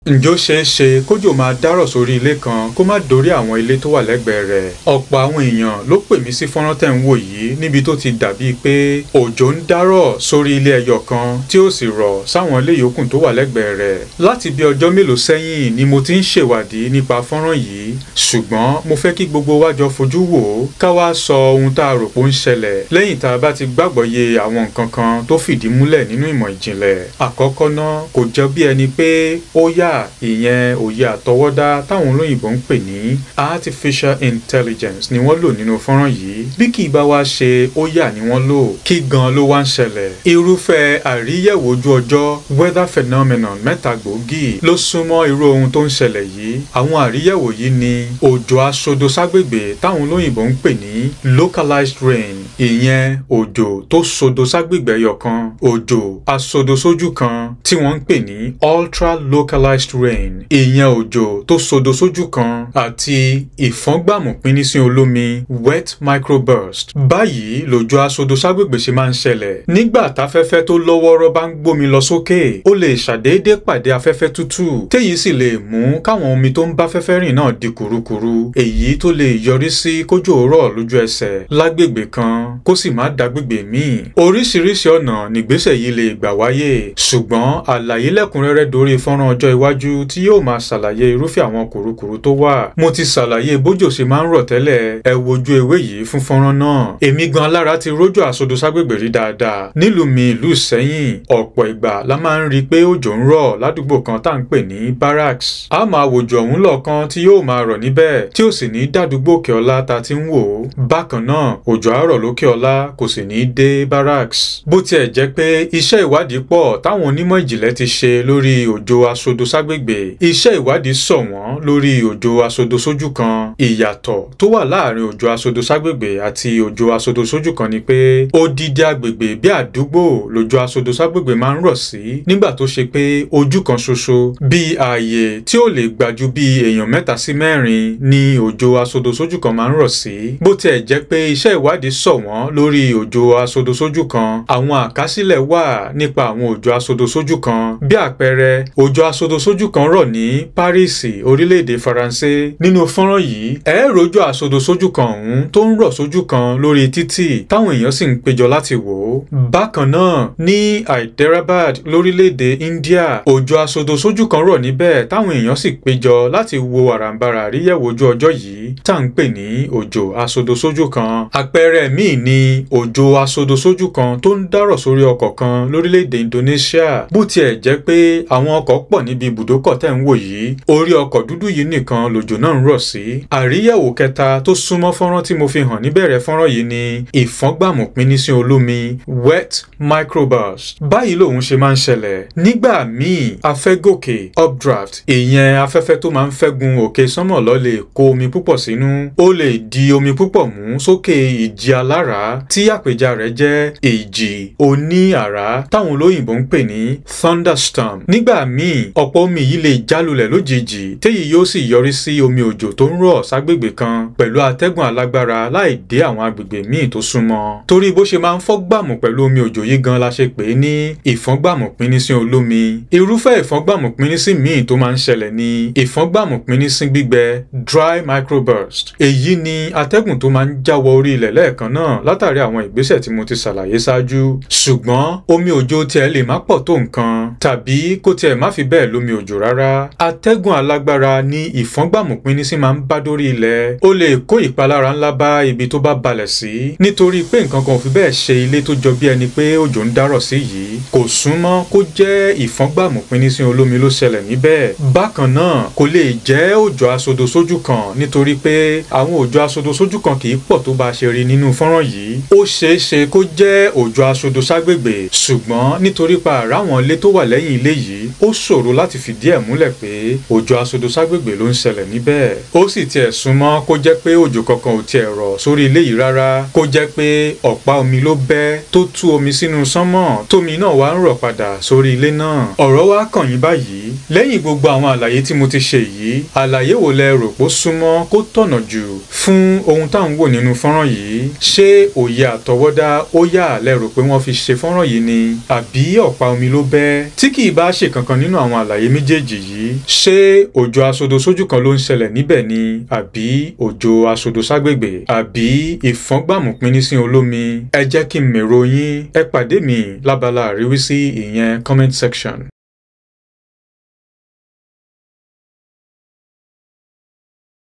Ǹjẹ́ ó ṣeé ṣe kójò máa dárọ̀ sórí ilé kan kó má dórí àwọn ilé tó wà lẹ́gbẹ̀ẹ́ rẹ̀? Ọ̀pọ̀ àwọn èèyàn ló pè mí sí fọ́nrán tẹ̀ ń wò yìí níbi tó ti dàbíi pé òjò ń dárọ̀ sórí ilé ẹyọ kan tí ó sì rọ̀ sáwọn ilé yòókù tó wà lẹ́gbẹ̀ẹ́ rẹ̀. Láti bí ọjọ́ mélòó sẹ́yìn ni mo ti ń ṣèwádìí nípa fọ́nrán yìí, ṣùgbọ́n mo fẹ́ kí gbogbo wa jọ fojú wò ó ká wá sọ ohun tá a rò pé ó ń ṣẹlẹ̀ lẹ́yìn tá a bá ti gbàgbọ́yé àwọn nǹkan kan tó fìdí múlẹ̀ nínú ìmọ̀ ìjìnlẹ̀. Àkọ́kọ́ náà, kò jọ bí ẹni pé ó yà ìyẹn òye àtọwọ́dá táwọn olóyìnbó ń pè ní artificial intelligence ni wọ́n lò nínú fọ́nrán yìí. Bí kì í bá wá ṣe ó yà ni wọ́n lò, kí gan ló wá ń ṣẹlẹ̀? Irúfẹ́ àríyẹ̀wò ojú ọjọ́ weather phenomenon mẹ́ta gbòógì ló súnmọ́ irú ohun tó ń ṣẹlẹ̀ yìí. Àwọn àríyẹ̀wò yìí ni òjò aṣodo ságbègbè táwọn olóyìnbó ń pè ní localized rain, ìyẹn òjò tó sodo ságbègbè ẹyọ kan, òjò aṣodo sójú kan tí wọ́n ń pè ní ultra localized rain, ìyẹn òjò tó sodo sójú kan, àti ìfọ́ngbàmù pínísín olómi wet microburst. Báyìí lòjò aṣodo ságbègbè ṣe máa ń ṣẹlẹ̀. Nígbà táfẹ́fẹ́ tó lọ́wọ́rọ́ bá ń gbómi lọ sókè, ó lè ṣàdédé pàdé afẹ́fẹ́ tútù, téyìí sì lè mú káwọn omi tó ń bá fẹ́fẹ́ rìn náà di kùrukùru, èyí tó lè yọrí sí kójò rọ̀ lójú ẹsẹ̀ lágbègbè kan kó sì má dàgbègbè míì. Oríṣiríṣi ọ̀nà nìgbésẹ̀ yìí lè gbà wáyé, ṣùgbọ́n àlàyé lẹ́kùnrẹ́rẹ́ dórí fọ́nrán ọjọ́ iwájú tí yóò máa ṣàlàyé irúfẹ́ àwọn kùrukùru tó wà. Mo ti ṣàlàyé bójò ṣe máa ń rọ̀ tẹ́lẹ̀, ẹ wojú ewé yìí fún fọ́nrán náà. Èmi gan alára ti rójò àsodo ságbègbè rí dáadáa. Nílùú mi, ìlú Ìṣẹ́yìn, ọ̀pọ̀ ìgbà la máa ń rí i pé òjò ń rọ̀ ládùúgbò kan tá à ń pè ní barracks. A máa wòjò ọ̀hún lọ́ọ̀kan tí yóò máa rọ̀ níbẹ̀ tí ò sì ní dàdúgbò òkè ọlá ta ti ń wò ó. Bákan náà, òjò á rọ̀ lókè ọlá kò sì ní dé barracks. Bó tiẹ̀ jẹ́ pé iṣẹ́ ìwádìí pọ̀ táwọn onímọ̀ ìjìnlẹ̀ ti ṣe lórí òjò aṣodo ságbègbè. Iṣẹ́ ìwádìí sọ wọ́n lórí òjò aṣodo sójú kan. Ìyàtọ̀ tó wà láàrin òjò aṣodo ságbègbè àti òjò aṣodo sójú kan ni pé odidi agbègbè bí àdúgbò lòjò aṣodo ságbègbè máa ń rọ̀ sí, nígbà tó ṣe pé ojú kan ṣoṣo bí ààyè tí ó lè gbà ju bí èèyàn 3 sí 4 ni òjò aṣodo sójú kan máa ń rọ̀ sí. Bó tiẹ̀ jẹ́ pé iṣẹ́ ìwádìí sọ wọ́n lórí òjò aṣodo sójú kan, àwọn àkásílẹ̀ wà nípa àwọn òjò aṣodo sójú kan. Bí àpẹẹrẹ, òjò aṣodo sójú kan rọ̀ ní Paris, orílẹ̀-èdè Faransé. Nínú fọ́nrán yìí, ẹ rójò aṣodo sójú kan ọ̀hún tó ń rọ̀ sójú kan lórí títì táwọn èèyàn sì ń péjọ láti wò ó. Bákan náà, ní Hyderabad lórílẹ̀-èdè India, òjò aṣodo sójú kan rọ̀ níbẹ̀ táwọn èèyàn sì péjọ láti wo àràǹbarà àríyẹ̀wò ojú ọjọ́ yìí tá à ń pè ní òjò aṣodo sójú kan. Àpẹẹrẹ míì ni òjò aṣodo sójú kan tó ń dárọ̀ sórí ọkọ̀ kan lórílẹ̀-èdè Indonesia. Bó tiẹ̀ jẹ́ pé àwọn ọkọ̀ pọ̀ níbi ibùdókọ̀ tẹ̀ ń wò yìí, orí ọkọ̀ dúdú yìí nìkan lòjò náà ń rọ̀ sí. Àríyẹ̀wò kẹta tó súnmọ́ fọ́nrán tí mo fi hàn níbẹ̀rẹ̀ fọ́nrán yìí ni ìfọ́ngbàmù pínísín olómi wet microburst. Báyìí lòun ṣe máa ń ṣẹlẹ̀. Nígbà míì, afẹ́gòkè updraft, ìyẹn afẹ́fẹ́ tó máa ń fẹ́gun òkè sánmọ̀ lọ lè kó omi púpọ̀ sínú. Ó lè di omi púpọ̀ mú sókè ìjì alára tí àpèjá rẹ̀ jẹ́ ìjì oní àrá táwọn olóyìnbó ń pè ní thunderstorm. Nígbà míì, ọ̀pọ̀ omi yìí lè jálulẹ̀ lójijì téyìí yóò sì yọrí sí omi òjò tó ń rọ̀ ságbègbè kan pẹ̀lú atẹ́gùn alágbára láì dé àwọn agbègbè míì tó súnmọ́. Torí bó ṣe máa ń fọ́gbàmù pẹ̀lú omi òjò yìí gan la ṣe pè é ní ìfọ́ngbàmù pínísín olómi. Irúfẹ́ ìfọ́ngbàmù pínísín míì tó máa ń ṣẹlẹ̀ ní ìfọ́ngbàmù pínísín gbígbẹ dry microburst. Èyí ni atẹ́gùn tó máa ń jáwọ́ orí ilẹ̀ lẹ́ẹ̀kan náà látàrí àwọn ìgbésẹ̀ tí mo ti ṣàlàyé ṣáájú. Ṣùgbọ́n omi òjò tiẹ̀ lè má pọ̀ tó nǹkan, tàbí kó tiẹ̀ má fi bẹ́ẹ̀ lómi òjò rárá. Atẹ́gùn alágbára ní ìfọ́ngbàmù pínísín máa ń bá dórí ilẹ̀. Ó lè kó ìpalára ńlá bá ibi tó bá balẹ̀ sí. Nítorí pé nǹkan kan ò fi bẹ́ẹ̀ ṣe ilé tó jọ bí ẹni pé òjò ń dárọ̀ sí yìí, kò súnmọ́ kó jẹ́ ìfọ́ngbàmù pínísín olómi ló ṣẹlẹ̀ níbẹ̀. Bákan náà, kò lè jẹ́ òjò aṣodo sójú kan nítorí pé àwọn òjò aṣodo sójú kan kì í pọ̀ tó bá ṣe rí nínú fọ́nrán yìí. Ó ṣeé ṣe kó jẹ́ òjò aṣodo ságbègbè, ṣùgbọ́n nítorí pa àráwọn ilé tó wà lẹ́yìn ilé yìí, ó ṣòro láti fìdí ẹ̀ múlẹ̀ pé òjò aṣodo ságbègbè ló ń ṣẹlẹ̀ níbẹ̀. Ó sì tiẹ̀ súnmọ́ kó jẹ́ pé òjò kankan ò tiẹ̀ rọ̀ sórí ilé yìí rárá, kó jẹ́ pé ọ̀pá omi ló bẹ́ tó tú omi sínú sánmọ̀ tómi náà wá ń rọ̀ padà sórí ilé náà. Ọ̀rọ̀ wá kàn yín báyìí. Lẹ́yìn gbogbo àwọn àlàyé tí mo ti ṣe yìí, àlàyé wo lẹ rò pé ó súnmọ́ kó tọ̀nà jù fún ohun tá à ń wò nínú fọ́nrán yìí? Ṣé ṣé òye àtọwọ́dá ó yà lẹ́rò pé wọ́n fi ṣe fọ́nrán yìí ni àbí ọ̀pá omi ló bẹ́? Tí kì í bá ṣe kankan nínú àwọn àlàyé méjèèjì yìí, ṣé òjò asodo sójú kan ló ń ṣẹlẹ̀ níbẹ̀ ni àbí òjò asodo ságbègbè àbí ìfọ́ngbàmùpínísí olómi? Ẹ jẹ́ kí n mèrò yín. Ẹ pàdé mi lábala àríwísí ìyẹn comment section.